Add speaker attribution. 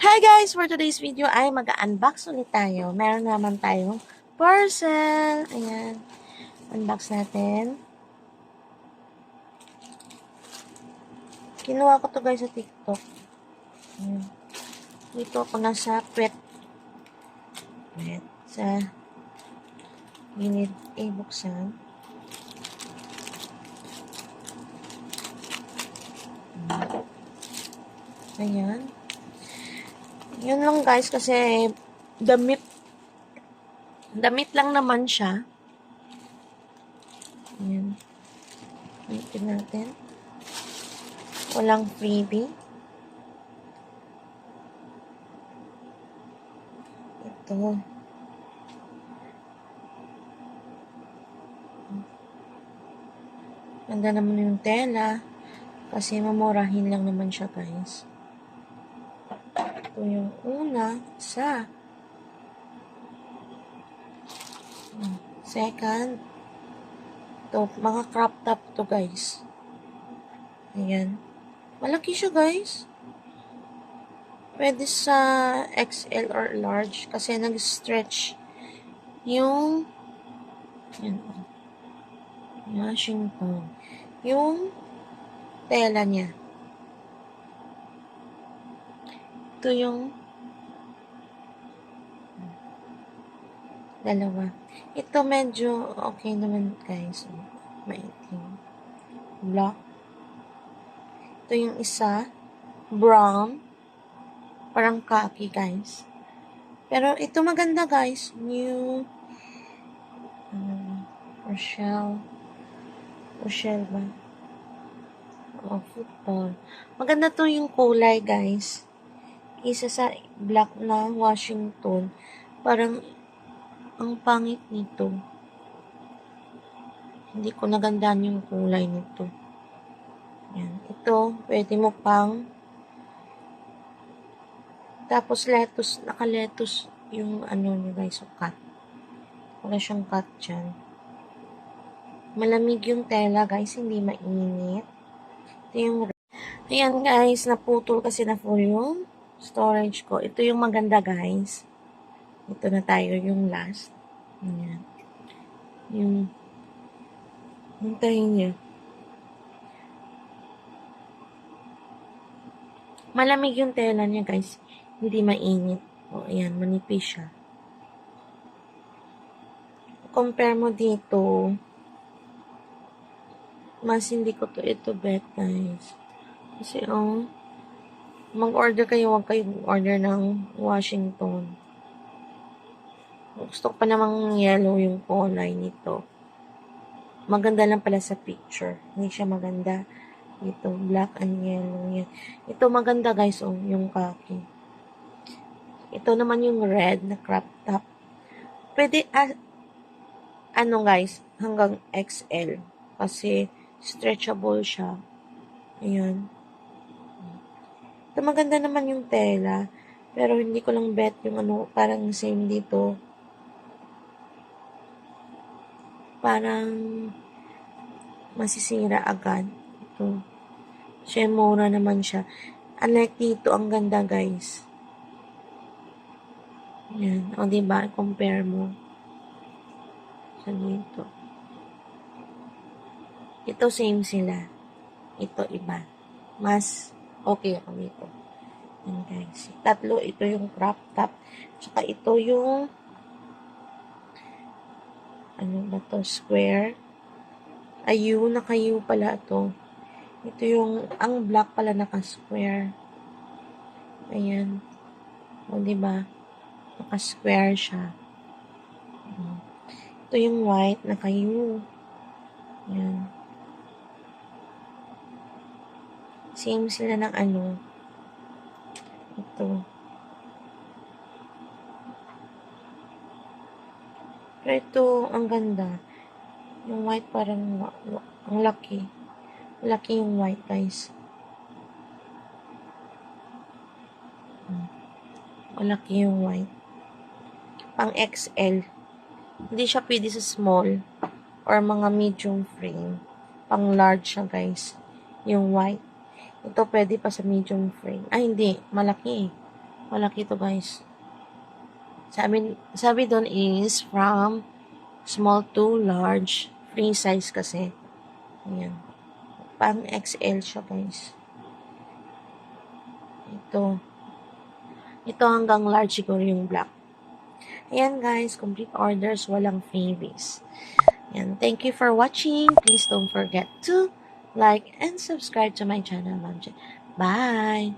Speaker 1: Hi guys! For today's video ay mag-unbox ulit tayo. Meron naman tayong parcel. Ayan. Unbox natin. Kinuha ko to guys sa TikTok. Ayan. Dito ako nasa pet. Sa gilid. Buksan. Ayan. Yun lang guys kasi damit lang naman siya. Ayan. Tingnan natin. Walang freebie. Ito. Ganda naman yung tela. Kasi mamurahin lang naman siya guys. Ito yung una sa second. Ito, mga crop top to guys. Ayan. Malaki siya guys. Pwede sa XL or large kasi nag-stretch yung yan, Washington. Yung tela niya. Ito yung dalawa. Ito medyo okay naman guys. Maitim. Black. Ito yung isa. Brown. Parang khaki guys. Pero ito maganda guys. New Rochelle ba? Football. Maganda to yung kulay guys. Isa sa black na Washington. Parang ang pangit nito. Hindi ko nagandaan yung kulay nito. Yan. Ito, pwede mo pang tapos lettuce, naka-lettuce yung ano nyo guys, so cut. Wala siyang cut dyan. Malamig yung tela guys, hindi mainit. Ito yung ayan guys, naputol kasi na full yung storage ko. Ito yung maganda guys. Ito na tayo yung last. Ayan. Yung hintayin nyo. Malamig yung tela niya guys. Hindi mainit. O ayan, manipis siya. Compare mo dito. Mas hindi ko to ito bet guys. Kasi mag-order kayo, huwag kayong order ng Washington. Gusto ko pa namang yellow yung kulay nito. Maganda lang pala sa picture. Hindi siya maganda. Ito, black and yellow yan. Ito maganda guys, yung khaki. Ito naman yung red na crop top. Pwede, ano guys, hanggang XL. Kasi stretchable siya. Ayan. Ito maganda naman yung tela. Pero hindi ko lang bet yung parang same dito. Parang masisira agad. Ito. Siya mura naman siya. Unlike dito, ang ganda guys. Yan. O diba? Compare mo. Sa dito. Ito same sila. Ito iba. Mas okay ako dito. Yan guys. Tatlo, ito yung crop top. Tsaka ito yung ano ba to? Square. Ayu, naka-U pala to. Ito yung, ang black pala naka-square. Ayan. O, diba? Naka-square siya. Ito yung white, naka-U. Ayan. Same sila ng ano. Ito. Pero ito, ang ganda. Yung white parang, ang laki. Laki yung white, guys. Malaki yung white. Pang XL. Hindi siya pwede sa small or mga medium frame. Pang large siya, guys. Yung white. Ito pwede pa sa medium frame. Ay, hindi. Malaki eh. Malaki to guys. Sabi doon is from small to large. Free size kasi. Ayan. Pang XL siya guys. Ito hanggang large siguro yung black. Ayan guys, complete orders, walang freebies. Ayan, thank you for watching. Please don't forget to like and subscribe to my channel. Bye!